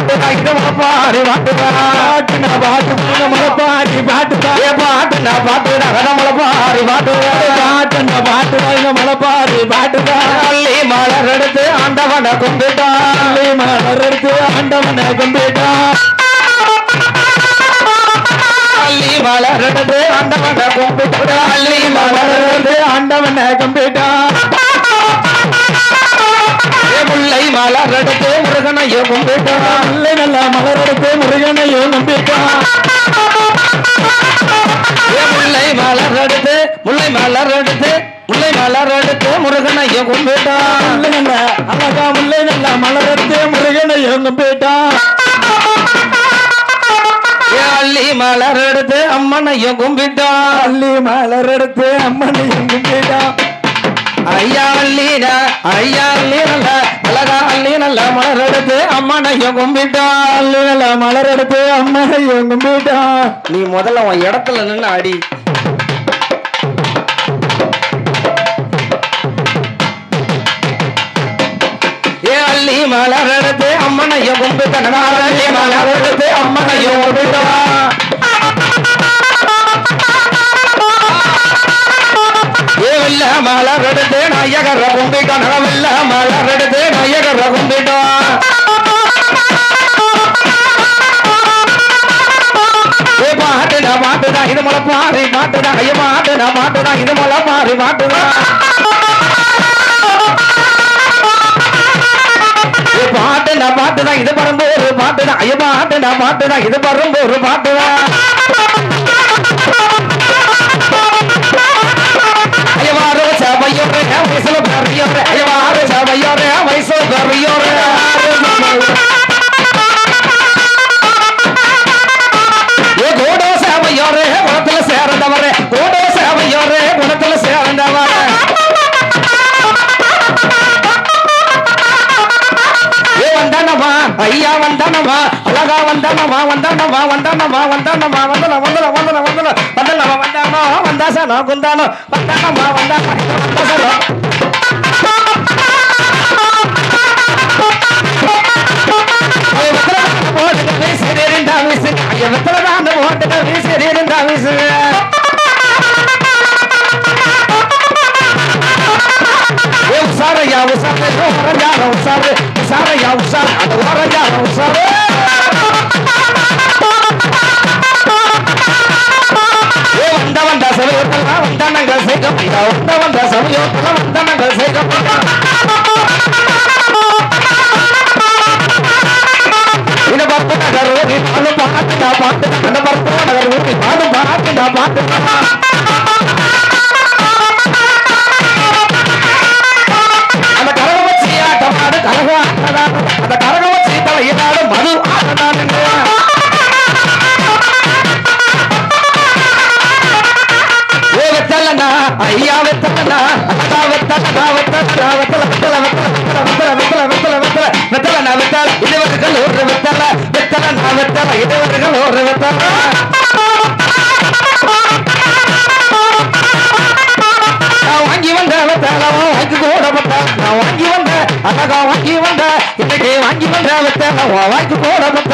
பாட்டுதான் இது மலப்பாரி பாட்டுதான் பாட்டுனா பாட்டு மலப்பாரி பாட்டுதான் பாட்டுனா பாட்டுதான் மலப்பாரி பாட்டுதான் பாட்டுனா பாட்டுதான் இது மலப்பாரி பாட்டுதான் அள்ளி மலர் எடுத்து ஆண்டவனை கும்பிட்டான் அள்ளி மலர் எடுத்து ஆண்டவனை கும்பிட்டான் அள்ளி மலர் எடுத்து ஆண்டவனை கும்பிட்டான் அள்ளி மலர் எடுத்து ஆண்டவனை கும்பிட்டான் முல்லை மலர் எடுத்து முருகனையும் கும்பிட்டான் முல்லை நல்ல மலர் எடுத்து முருகனையும் கும்பிட்டான் முல்லை மலர் எடுத்து முல்லை மலர் எடுத்து முல்லை மலர் எடுத்து முருகனையும் கும்பிட்டான் முல்லை நல்ல அழகா முல்லை நல்ல மலர் எடுத்து முருகனையும் கும்பிட்டான் அள்ளி மலர் எடுத்து அம்மனையும் கும்பிட்டான் அள்ளி மலர் எடுத்து அம்மனையும் கும்பிட்டான் ஐயா அள்ளீனா ஐயா அள்ளி நல்ல அழகா அள்ளி நல்ல மலர் எடுத்து அம்மனையும் கும்பிட்டான் அள்ளி நல்ல மலர் எடுத்து அம்மனையும் கும்பிட்டான் நீ முதல்ல உன் இடத்துல நின்று அடி ஏ அள்ளி மலர் எடுத்து அம்மனையும் கும்பிட்டான் அள்ளி மலர் எடுத்து அம்மனையும் கும்பிட்டான் வெள்ள மலர் எடுத்து நாயகர கும்பிட்டான் வெள்ள மலர் எடுத்து நாயகர கும்பிட்டான் பாட்டுடா பாட்டுதான் இது மலப்பாரி பாட்டுதான் ஐய பாட்டுடா பாட்டுதான் இது மலப்பாரி பாட்டுதான் பாட்டுடா பாட்டுதான் இது பரம்பூர் பாட்டுதான் ஐய பாட்டுடா பாட்டுதான் இது பரம்பூர் பாட்டுதான் ஐயவாறு சபையோரே வயசுல பெரியோரே ஐயவாறு சபையோரே வயசுல பெரியோரே கூடோ சேவையோரே குணத்துல சேர்ந்தவரே கூடோ சேவையோரே குணத்துல சேர்ந்தவரே வந்தானமா ஐயா வந்தானமா அழகா வந்தானமா வந்தானமா வந்தானமா வந்தானமா வந்தன வந்தன வந்தன வந்தன வந்தனமா வந்தானோ வந்தாசனோ குந்தானோ வந்தானமா வந்தானோ வந்தாசனோ போட்டு வீசிருந்தா வீசு ஐயா வெத்தலதான் போட்டு வீசிருந்தா வீசு உசாரையா உசாரு ஓரஞ்சார உசாரு உசாரையா உசாரு அது ஓரஞ்சார உசாரு வந்த வந்த சமயத்துல வந்தனங்கள் செய்யப்பட்ட வந்த வந்த சமயத்துல வந்தனங்கள் செய்யப்பட்ட இந்த பத்து நகர் ஊரி நானும் பாட்டுடா பாட்டு அந்த பத்து நகர் ஊரி நானும் பாட்டுடா பாட்டு அந்த கரகம் சீத்தலையினாடு மது ஆடனான் வெத்தலனா ஐயா வெத்தலனா அக்கா வெத்தலனா வெத்தலனா வெத்தல வெத்தல வெத்தல வெத்தல வெத்தல வெத்தல வெத்தலனா வெத்தல இதுவர்கள் ஒரு வெத்தல வெத்தலனா வெத்தல இதுவர்கள் ஒரு வெத்தல வாங்கி வந்த வெத்தலவோ வாங்கி கூட பட்ட நான் வாங்கி வந்த அழகா வாங்கி வந்த இன்னைக்கு வாங்கி வந்த வெத்தலவோ வாங்கி கூட பட்ட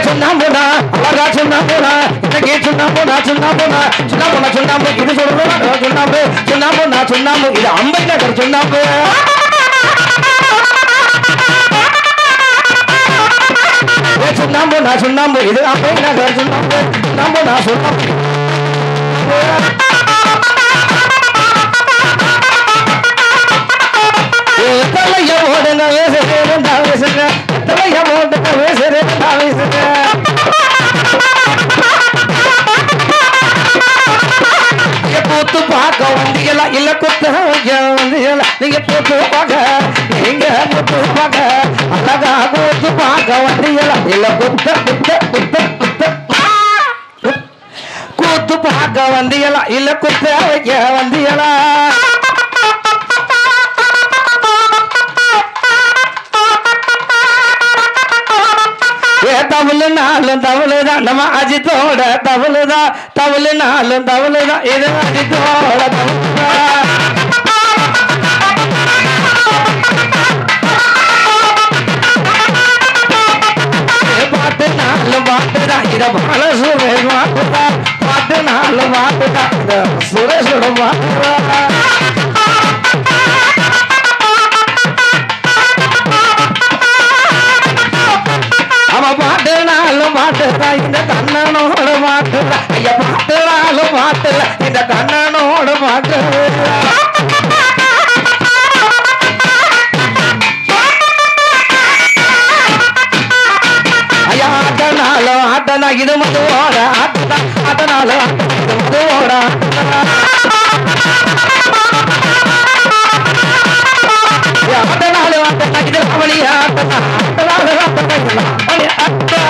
சுண்ணாம்புனா அழகா சுண்ணாம்புனா இன்னைக்கு சுண்ணாம்புனா சுண்ணாம்புனா சுண்ணாம்புனா சுண்ணாம்பு இது சொல்றோம் சுண்ணாம்பு சுண்ணாம்புனா சுண்ணாம்பு இது அம்பை நகர் சுண்ணாம்பு சுண்ணாம்புனா சுண்ணாம்பு இது அம்பை நகர் சுண்ணாம்பு சுண்ணாம்புனா சுண்ணாம்பு தலைய ஓடுங்க வேசுங்க வேசுங்க தலைய ஓடுங்க வேசுங்க வேசுங்க பூத்து பார்க்க வந்தீங்களா இல்ல குத்த வந்தீங்களா நீங்க பூத்து பார்க்க நீங்க பூத்து பார்க்க அழகா பூத்து பார்க்க வந்தீங்களா இல்ல குத்த குத்த குத்த குத்த கூத்து பார்க்க வந்தீங்களா இல்ல குத்த வைக்க வந்தீங்களா தவளு நாளும் தவளுதான் நம்ம அஜித்தோட தவளுதான் தவளு நாளும் தவளுதான் இது அஜித்தோட தவளுதான் பால சுரேஷ் மாட்டுதா பாட்டு நாலு மாட்டுதா இந்த சுரேஷோட மாட்டுதா அவன் பாட்டு நாலு மாட்டுதா இந்த கண்ணனோட மாட்டுதா ஐயா பாட்டு நாலு மாட்டுல இந்த கண்ணனோட மாட்டுதா ஆட்டனா இது மதுவோட ஆட்டனா ஆட்டனால இது மதுவோட ஆட்டனால ஆட்டனா இது அவளி ஆட்டனா ஆட்டனால ஆட்டனா இது அவளி ஆட்டா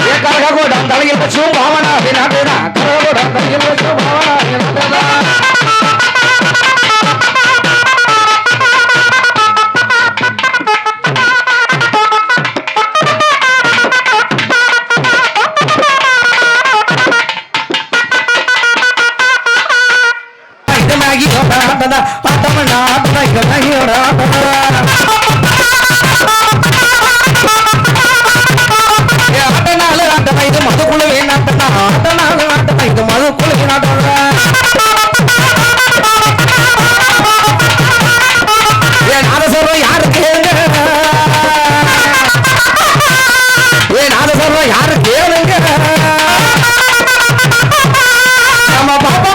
ஏ கரகோடம் தலையில் வச்சு பாவனா வினாடா கரகோடம் தலையில் வச்சு பாவனா வினாடா இது மதுக்குழு வேணாட்டா இது மதுக்குழு வேணாட்டா நாத சொல்றோம் யாரு கேளுங்க நாத சொல்றோம் யாரு கேளுங்க நம்ம பாப்பா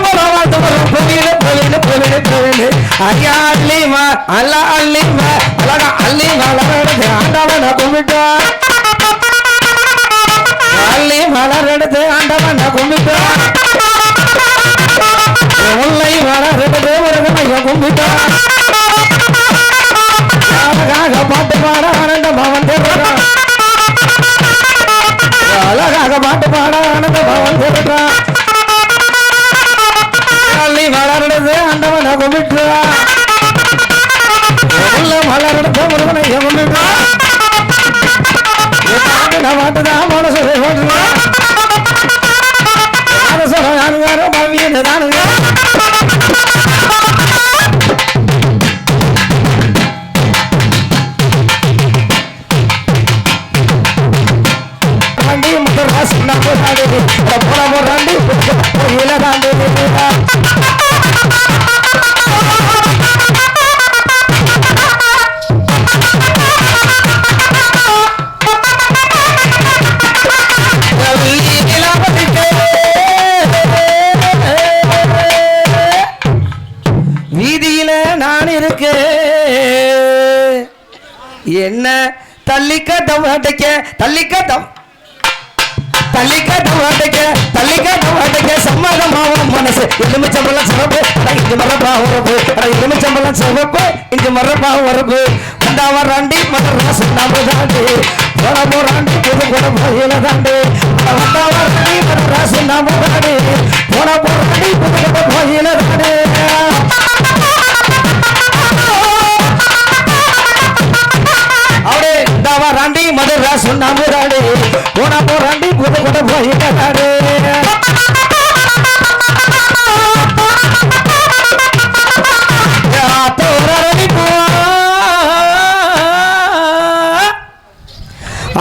ஐயா அள்ளிமா அல்ல அள்ளிமா அழகா அள்ளிமா ஆண்டவனை கும்பிட்டா அள்ளி மலர் எடுத்து ஆண்டவனை கும்பிட்டா முல்லை மலர் எடுத்து முருகனைய கும்பிட்டா அழகாக பாட்டு பாட ஆனந்தமா வந்துடுறான் அழகாக பாட்டு பாட ஆனந்தமா வந்துடுறான் அள்ளி மலர் எடுத்து ஆண்டவனை கும்பிட்டா முல்லை மலர் எடுத்து முருகனைய கும்பிட்டா மாட்டுதான் மனசு சொல்றானுங்க பவியன்னு தானுங்க வண்டி முதல் ராசி போராடு போற போராண்டி கோயில தாண்டி என்ன தள்ளிக்கட்டம் சம்மதமாவும் மனசு எலுமிச்சம்பளம் சிவப்பு இங்கு மரப்பா உறவு எலுமிச்சம்பளம் சிவப்பு இங்கு மரப்பா உறவு வந்தாவ ராண்டி மதராசு நாம தாண்டி போட போராண்டி புது கூட போயில தாண்டி வந்தாவ ராண்டி மதராசு நாம தாண்டி போட போராண்டி புது கூட போயில தாண்டி அவரே தாவா ராண்டி மதராசு நாம தாண்டி போட போராண்டி புது கூட போயில தாண்டி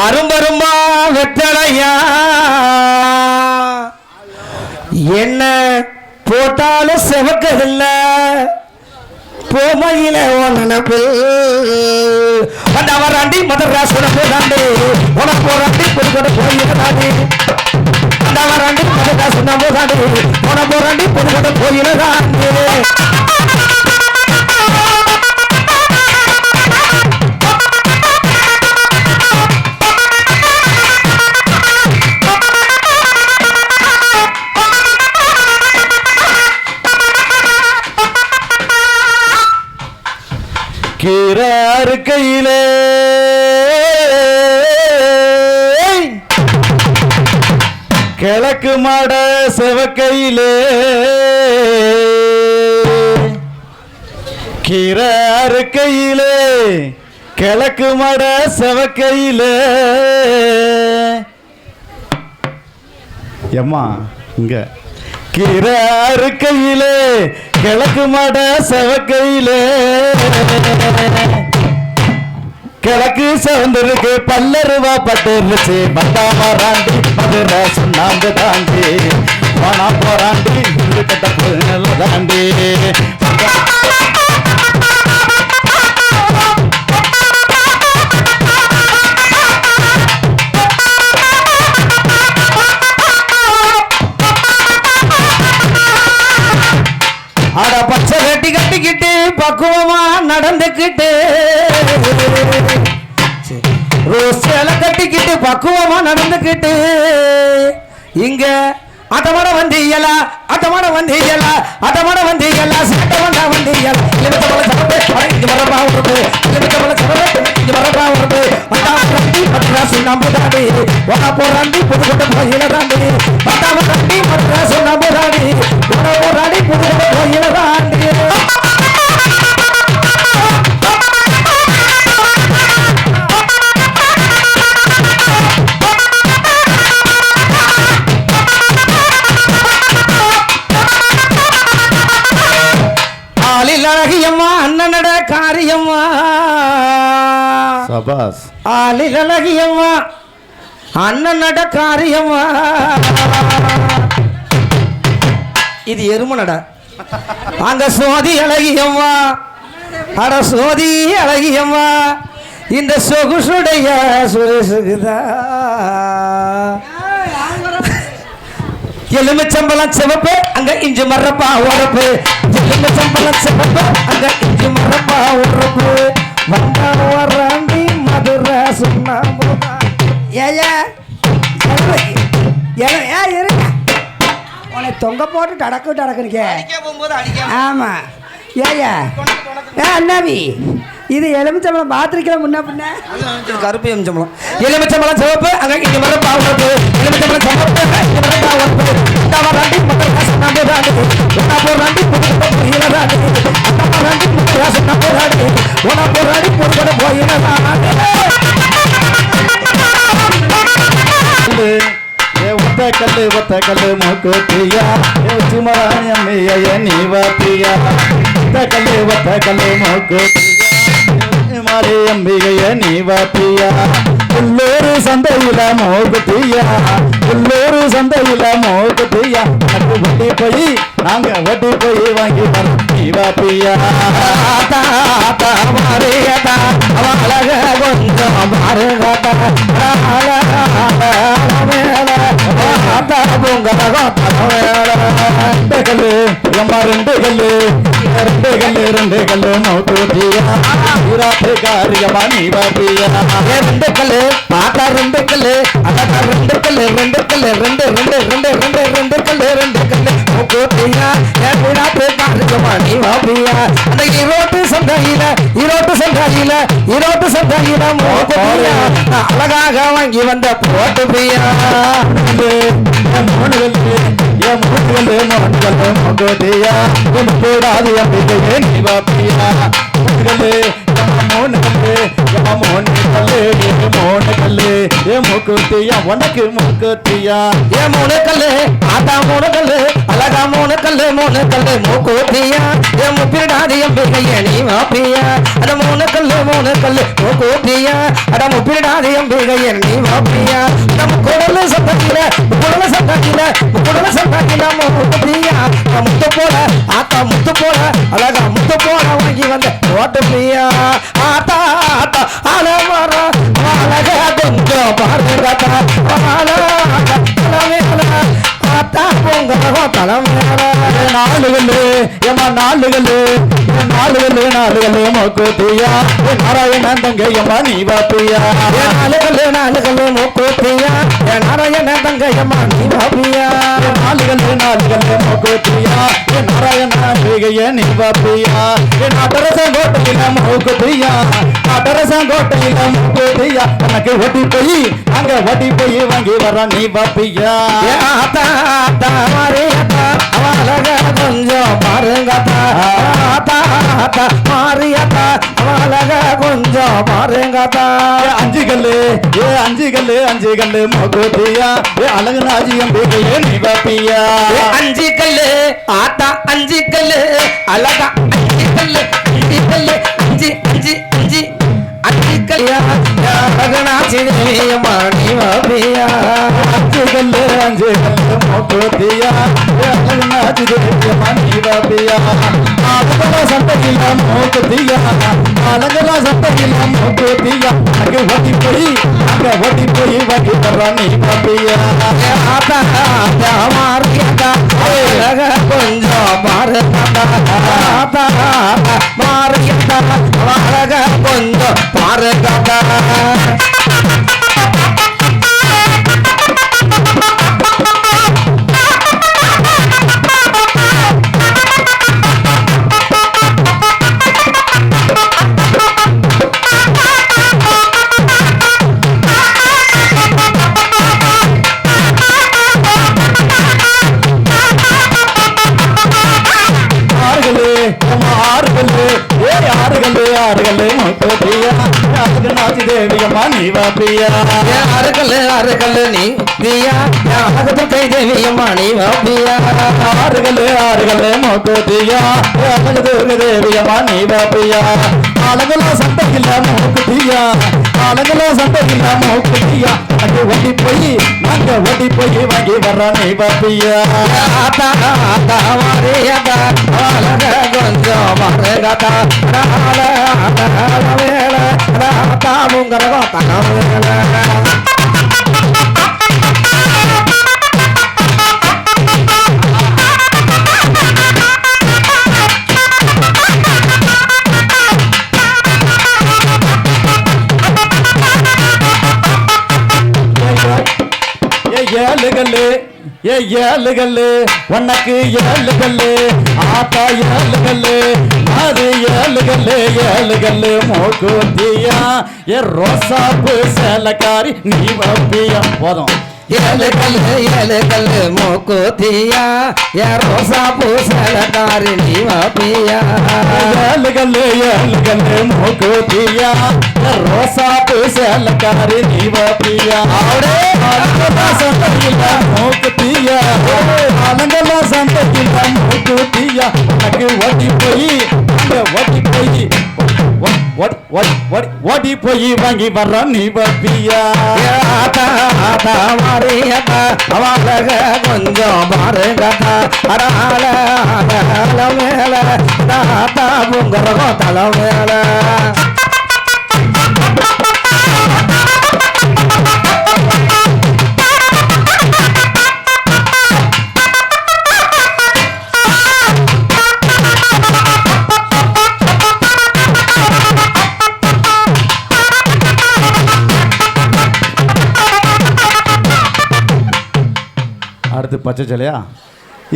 அரும்பரும்பா வெத்தலையா என்ன போட்டாலும் செவக்கதில்ல போமையில நினைப்பில் வந்தவராண்டி மதராசுட போதாண்டி உனக்கு போராண்டி புதுக்கோட போயிடாண்டி வந்தவராண்டி மதராசுட போதாண்டி உனக்கு போராண்டி புதுக்கோட போயிடாண்டி கீராறு கையிலே கிழக்கு மாட செவக்கையிலே கீராறு கையிலே கிழக்கு மாட செவக்கையிலே எம்மா இங்க கீராறு கையிலே கிழக்கு மாட செவக்கையிலே கிழக்கு சவுந்தருக்கு பல்லருவா பட்டுருச்சு பத்தாமராண்டி மதுரை சுண்ணாம்பு தாண்டி போனா போராண்டி கட்ட நல்ல தாண்டி அட பச்சை கட்டி கட்டிக்கிட்டு பக்குவமா நடந்துக்கிட்டு ரோஸ் சேலை கட்டிக்கிட்டு பக்குவமா நடந்துக்கிட்டு இங்க அட்டமட வந்தியலா அட்டமட வந்தியலா அட்டமட வந்தியலா சட்ட வந்தா வந்தியலா இழுத்த போல சபை இங்க வரப்பா வருது இழுத்த போல சபை இங்க வரப்பா வருது பட்டாவரண்டி மட்ராசு நம்புதாடி வா போராண்டி புதுக்கோட்டை கோயில தாண்டி பட்டாவரண்டி மட்ராசு நம்புதாடி வா போராடி புதுக்கோட்டை கோயில தாண்டி அழகியம்மா அண்ணனட காரியம்மா சபாஸ் ஆளில் அழகியம்மா அண்ணனட காரியம்மா இது எருமனடா அங்க சோதி அழகியம்மா அட சோதி அழகியம்மா இந்த சொகுசுடைய சுரேசுகுதா எலுமிச்சம்பழம் சிவப்பு அங்க இஞ்சி மரப்பா உரப்பு எலுமிச்சம்பழம் சிவப்பு அங்க இஞ்சி மரப்பா உரப்பு வந்தா வராண்டி மதுரை சுண்ணாம்பு ஏயா இருக்க உன்னை தொங்க போட்டு டடக்குனிக்க ஆமா ஏயா அண்ணாவி இது எலுமிச்சம்பழம் பாத்திரிக்கலாம் முன்ன பின்ன கருப்பு எலுமிச்சம்பழம் எலுமிச்சம்பழம் சிவப்பு அங்க இங்க வர பாவப்பு எலுமிச்சம்பழம் சிவப்பு இங்க வர பாவப்பு தவறாண்டி மக்கள் காசு நம்புறாண்டி ஒன்னா போறாண்டி புதுக்கோட்டை போயிடறாண்டி அத்தா போறாண்டி மக்கள் காசு நம்புறாண்டி ஒன்னா போறாண்டி புதுக்கோட்டை போயிடறாண்டி ஒத்த கல்லு மூக்குத்தியா சிமராணி அம்மைய நீ வாத்தியா ஒத்த கல்லு மூக்குத்தியா மாறி அம்பிகைய நீ வாத்தியா உள்ளூர் சந்தையில மோகுத்தியா உள்ளூர் சந்தையில மோகுத்தியா வட்டி போய் நாங்க வட்டி போய் வாங்கி வரோம் நீ வாத்தியா மாறியதா அழக கொஞ்சம் மாறுகட்டா கல்லு எம்மா ரெண்டு கல்லு மோக்குத்தியா காரியமா நீ வாத்தியா ரெண்டு கல்லு பாத்தா ரெண்டு கல்லு அடா ரெண்டு கல்லு மூக்குத்தியா ஏடாத்து காரியமா நீ வாப்பியா அந்த ஈரோட்டு சந்தையில மூக்குத்தியா அழகாக வாங்கி வந்த போட்டு பியா மோகோதியா கூடாது அம்பிகையே நீ வாப்பியா மூக்குத்தியா உனக்கு மூக்குத்தியா மூணு கல்லு ஆத்தா மூணு கல்லு அழகா மூணு கல்லு மூக்குத்தியா முப்பிடாது எம்பிகைய நீ வாப்பியா அட மூணு கல்லு மூக்குத்தியா அட முப்பிடாது எம்பிகைய நீ வாப்பியா நம்ம குடல சத்தத்தில மூக்குத்தியா முத்து போல ஆத்தா முத்து போல அழகா முத்து போல வாங்கி வந்த ஓட்டு பிரியா ஆத்தா அழகா கொஞ்சம் பாருங்க நாலுகல்லு மோக்குத்தியா நாராயணன் தங்கையம்மா நீ வாப்பியா நாலுகல்லு மூக்குத்தியா நாராயணன் தங்கையம்மா நீ வாப்பியா நாலுகல்லு மோக்குத்தியா நாராயண நீ வாப்பியா நடரசங்கோட்டையில மோக்குத்தியா உனக்கு வட்டி போய் அங்க வட்டி போய் வாங்கி வர நீ வாப்பியா அவளக கொஞ்சம் பாருங்கத்தா மாறியத்தா அவளக கொஞ்சம் பாருங்கத்தா அஞ்சு கல்லு மோகோதியா அழகு நாஜி அம்பிகையே நீ வாப்பியா அஞ்சு கல்லு ஆத்தா அஞ்சு கல்லு அழகா அஞ்சு கல்லு அஞ்சு அடிக்கலையா அழகனாச்சி தேவியம்மா நீ வாப்பியா அஞ்சு கல்லு மூக்குத்தியா அழகனாச்சி தேவியம்மா நீ வாப்பியா அழகலா சந்தையில மூக்குத்தியா அழகலா சந்தையில மூக்குத்தியா அங்க ஓட்டி போய் வாங்கி வர்றா நீ வாப்பியா ஆத்தா மாறியதா அழக கொஞ்சம் மாறுதா ஆத்தா மாறியதா அழக கொஞ்சம் மாறுதா தேவியம்மா நீ வாப்பியா அருகல் நீ பியா அழகு கை தேவியம்மா நீ வாப்பியா ஆறுகள் மூக்குத்தியா அழகு தேவியம்மா நீ வாப்பியா அழகுல சண்டையில்ல மூக்குத்தியா அழகுல சண்டையில்ல மூக்குத்தியா அங்கே ஓட்டி போய் வாங்கி வர்றா நீ வாப்பியா மாறியதா அழக கொஞ்சம் மாறுகதா வேலை தாமுங்கிறதோ தகம் வேலை ஏழு கல்லு உனக்கு 7 கல்லு ஆத்தா 7 கல்லு அது 7 கல்லு மூக்குத்தியா ரோசாப்பு சேலக்காரி நீ வப்பியா போதும் 7 கல்லு மூக்குத்தியா ரோசா பூசலக்காரி நீ வாப்பியா 7 கல்லு மூக்குத்தியா ரோசா பூசலக்காரி நீ வப்பியா சந்தையில மூக்குத்தியா அலங்கலா சந்தையில மூக்குத்தியா உனக்கு ஓட்டி போய் வாங்கி வர்ற நீ வப்பியா மாறியதா அவளக கொஞ்சம் மாறுகதா அடால மேல தாத்தா பொங்கரகோ தலை மேல அடுத்து பச்சை சலையா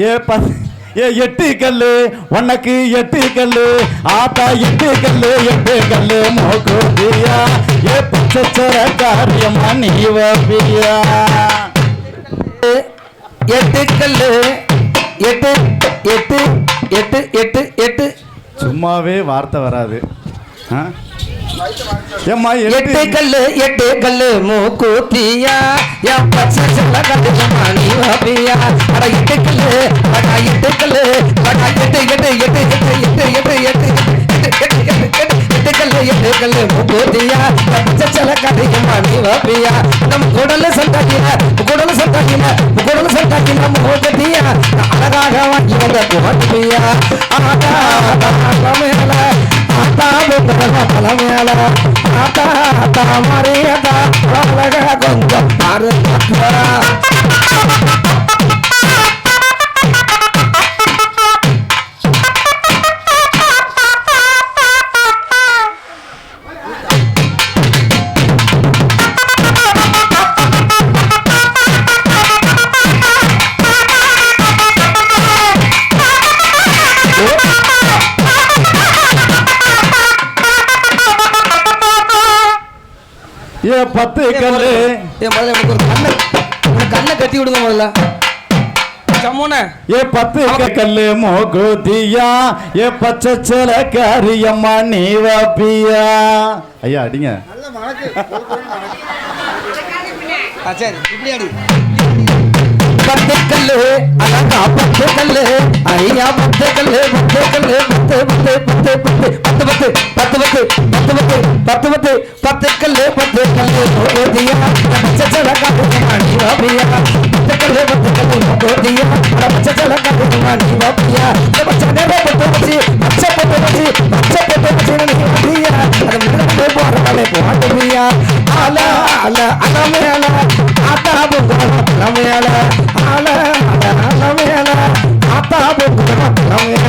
ஏ 8 கல்லு உனக்கு 8 கல்லு ஆத்தா 8 கல்லு மூக்குத்தியா ஏ பச்சை காரியம்மா நீ வப்பியா 8 கல்லு 8 சும்மாவே வார்த்தை வராது ஏம்மா 8 கல்லு மூக்குத்தியா என் பச்சை சொல்ல கட்டுமா நீ வாப்பியா அட 8 கல்லு படா 8 கல்லு படா 8 கல்லு மூக்குத்தியா பச்சை சொல்ல கட்டுமா நீ வாப்பியா நம்ம குடல சந்தாக்கின மூக்குத்தியா அழகாக வாங்கி வந்த குமாட்டியா ஆட்டா மேல ஆட்டா தலை மேல ஆத்தா மாறியதா அழக கொஞ்சம் மாறுதா ஏ 10 கல்லு முதல்ல எனக்கு ஒரு கண்ணை கட்டி விடுங்க முதல்ல சம்மோன ஏ 10 கல்லு மூக்குத்தியா ஏ பச்சை சேலக்காரியம்மா நீ வப்பியா ஐயா அடிங்க சரி இப்படி அடி பத்து கல்லு அழகா பத்து கல்லு ஐயா பத்து கல்லு பத்து கல்லு பத்து பத்து பத்து பத்து பத்து பத்து பத்து பத்து பத்து பத்து பத்து கல்லு பத்து கல்லு ஓதியா பச்சல காட்டு மாடி வாபியா பத்து கல்லு ஓதியா பச்சல காட்டு மாடி வாபியா பச்சனை பத்து வச்சி பச்சை பத்து வச்சி பச்சை பத்து வச்சி நீ வாபியா அது முன்னே போறதே போடுவியா ஆல ஆல அலமேல ஆத்தா புங்கல அலமேல ஆல ஆல அலமேல ஆத்தா புங்கல அலமேல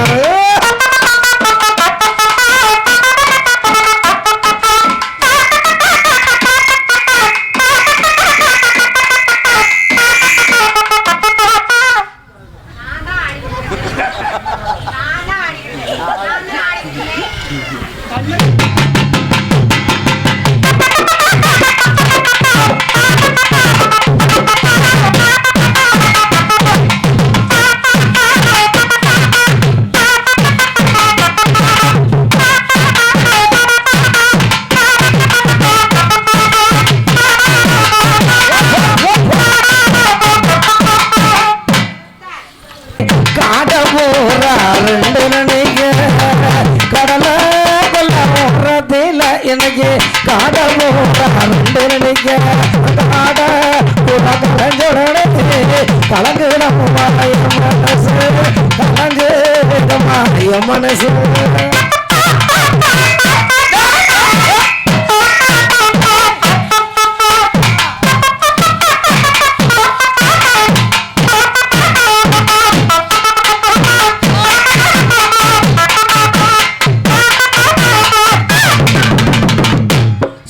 எனக்கு காட கலங்கு மனசு கலங்கு மனசு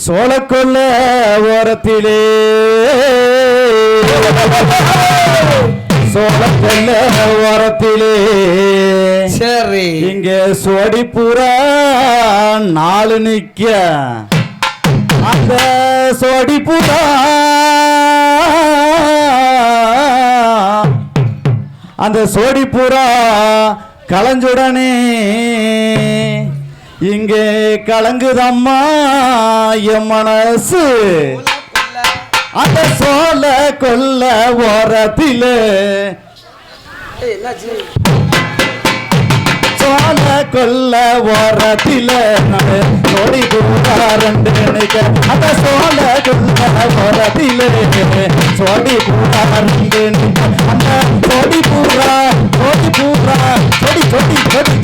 சோழக்கொல்ல ஓரத்திலே சோழக்கொல்ல ஓரத்திலே சரி இங்க சோடிப்புறா நாலு நிக்க அந்த சோடிப்புறா அந்த சோடிப்புறா கலஞ்சுடனே இங்கே கலங்குதம்மா என் மனசு அந்த சோழ கொல்ல ஓரத்திலே சோழ கொல்ல ஓரத்திலே சோடி பூரா ரெண்டு நினைக்க அந்த சோழ கொல்ல ஓரத்திலே சோடி பூரா ரெண்டு நினைக்க அந்த சோடி பூரா சோடி பூரா சோடி சோடி சோடி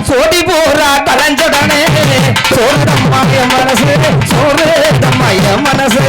சோடி போறா கலஞ்சடனே சோறுதம்மாய மனசு சோறுதம்மாய மனசு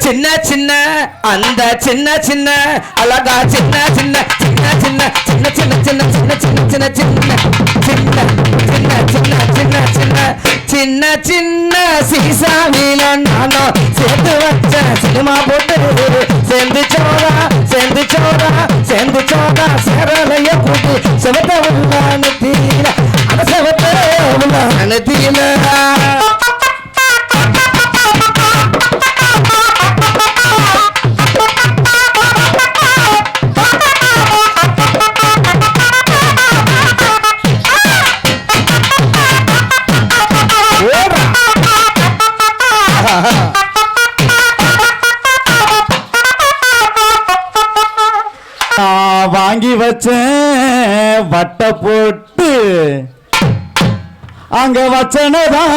சின்ன சின்ன அந்த சின்ன சின்ன அழகா சின்ன சின்ன சின்ன சின்ன சின்ன சின்ன சின்ன சின்ன சின்ன சின்ன சின்ன சின்ன சின்ன சின்ன சின்ன சின்ன சின்ன சீசாவில நானும் சேர்த்து வச்ச சினிமா போட்டு சேர்ந்து சோடா சேர்ந்து சோடா சேர்ந்து சோடா சேரலைய கூட்டு செவத்த உள்ளான தீர அந்த செவத்த உள்ளான தீர வாங்கி வச்சேன் வட்ட போட்டு அங்க வச்சனதான்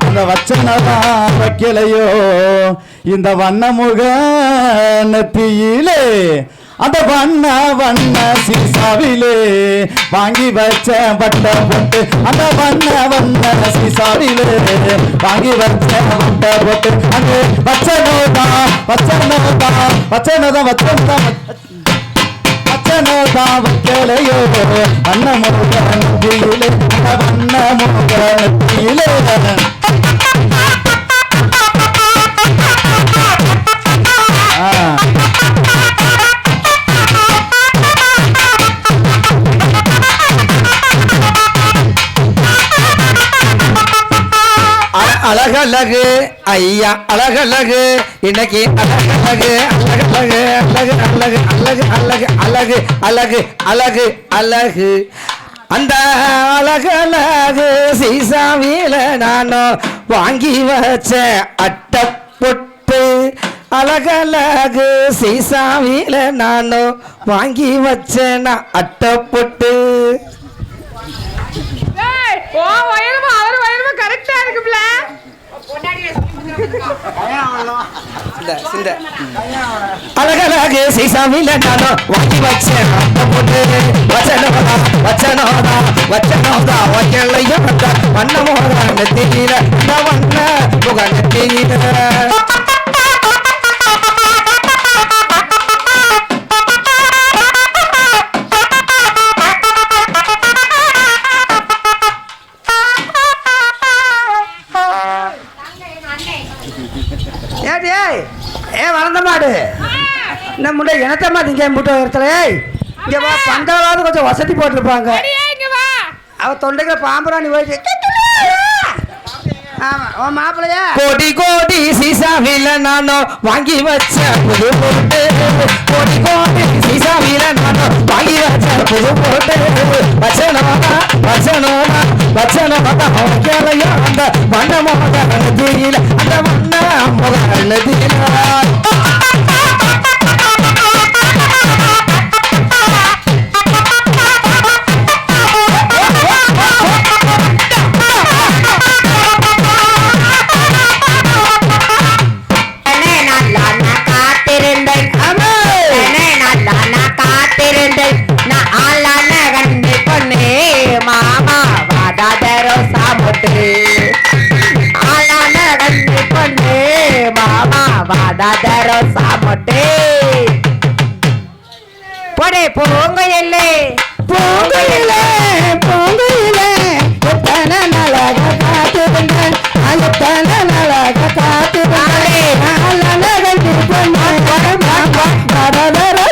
அந்த வச்சனதான் வைக்கலையோ இந்த வண்ணமுக நெத்தியிலே அந்த வண்ண வண்ண சீசாவிலே வாங்கி வச்ச பட்ட போட்டு அந்த வண்ண வண்ண சீசாவிலே வாங்கி வச்ச பட்ட போட்டு அங்கே வச்சனோதா வச்சனோதா வச்சனோதா வச்சனோதா வச்சனோதா வைக்கலையோ வண்ண முக நெத்தியிலே அந்த வண்ண முக நெத்தியிலே அழகழகு ஐயா அழகழகு இன்னைக்கு அழகழகு அழகழகு அழகு அழகு அழகு அழகு அழகு அழகு அழகு அந்த அழகழகு சீசாவில நானும் வாங்கி வச்ச அட்டை பொட்டு அழகழகு சீசாவில நானும் வாங்கி வச்ச நான் அட்டை பொட்டு அழகழகு சீசாவில நானும் வாங்கி வச்சேன் போட்டு வச்சனோதா வச்சனோதா வச்சனோதா வைக்கலையும் வண்ண முக நெத்தியில வண்ண முக நெத்தியில வளர்ந்த மாடு நம்ம இனத்தம்மா திங்க முட்டை இடத்துல இங்க வா பந்தவாவது கொஞ்சம் வசதி போட்டிருப்பாங்க அவ தொண்டைக்கு பாம்பராணி போயிடுச்சு மாப்பிள்ளையா கோடி கோடி சீசாவில நானும் வாங்கி வச்ச புது போட்டு கோடி கோடி சீசாவில நானும் வாங்கி வச்ச புது போட்டு வச்சனோதா வச்சனோதா வச்சனோதா வைக்கலையோ அந்த வண்ண முக நெத்தியில அந்த வண்ண முக நெத்தியில பொங்கையிலே பொங்கையிலே பொங்கையிலே எத்தனை நாளாக காத்திருந்தேன் எத்தனை நாளாக காத்திருந்தேன்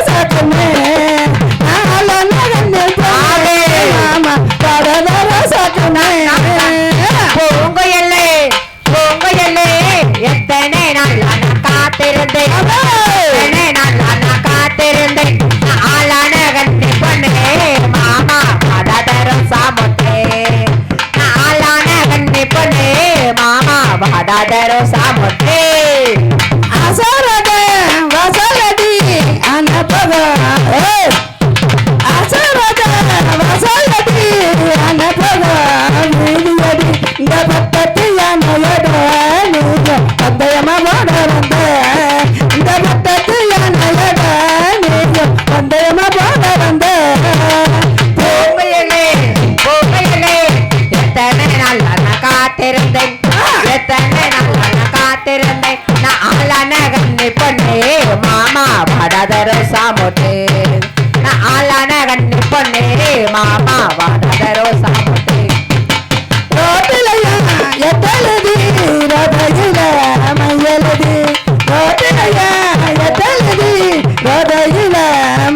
சத்துமே சத்துமே பொங்கையிலே பொங்கையிலே எத்தனை நாளாக காத்திருந்தேன் Badadero samote asarade vasaladi anapaga asarade vasaladi anapaga nidiyadi ndabattati yanayada niya pandayama vadarande ndabattati yanayada niya pandayama vadarande பொங்கையிலே பொங்கையிலே எத்தனை நாள் நான் காத்திருந்தேன் எத்தனை நாள் காத்திருந்தேன் நான் ஆளான கண்ணி பொண்ணே மாமா வாடாதரோ சாமோட்டே நான் ஆளான கண்ணி பொண்ணே மாமா வாடாதரோ சாமோட்டே ரோட்டிலையா எத்தலதி ரோதையில மையலதி ரோட்டிலையா எத்தலதி ரோதையில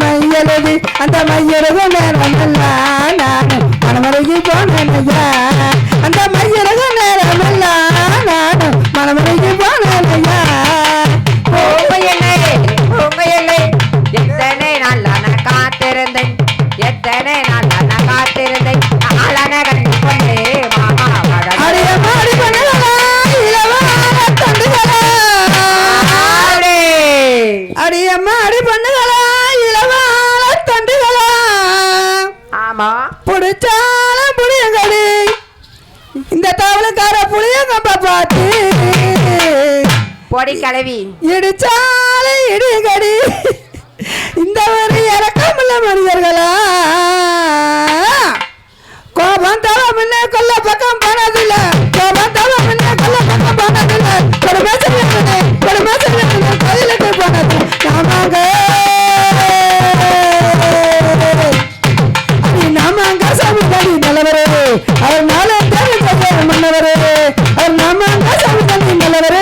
மையலதி அந்த மையலகு நேரமெல்லாம் நான் மனமருகி போனேனையா அந்த மையலகு நேரமெல்லாம் நான் மனமருகி போனேனையா பொங்கையிலே பொங்கையிலே எத்தனை நாள் நான் காத்திருந்தேன் எத்தனை நாள் நான் காத்திருந்தேன் ஆளான கண்ணி பொண்ணே மாமா அடிய மாடி பண்ணலா இளவான தண்டுகளா அடிய மாடி பண்ணலா இளவான தண்டுகளா ஆமா புடிச்சால புளியங்கடி இந்த தவளக்கார புளியங்கப்ப பார்த்து பொடி கலவி இடிச்சால இடிகடி இந்த ஒரு இறக்கமுள்ள மனிதர்களா கோபம் தவ முன்ன கொல்ல பக்கம் போனதில்ல கோபம் தவ முன்ன கொல்ல பக்கம் போனதில்ல கொடுமை செய்யணும் கோயிலுக்கு போனது நாமாங்க சாமிதானி நல்லவரே அவர் நாளே தேவை மன்னவரே அவர் நாமாங்க சாமிதானி நல்லவரே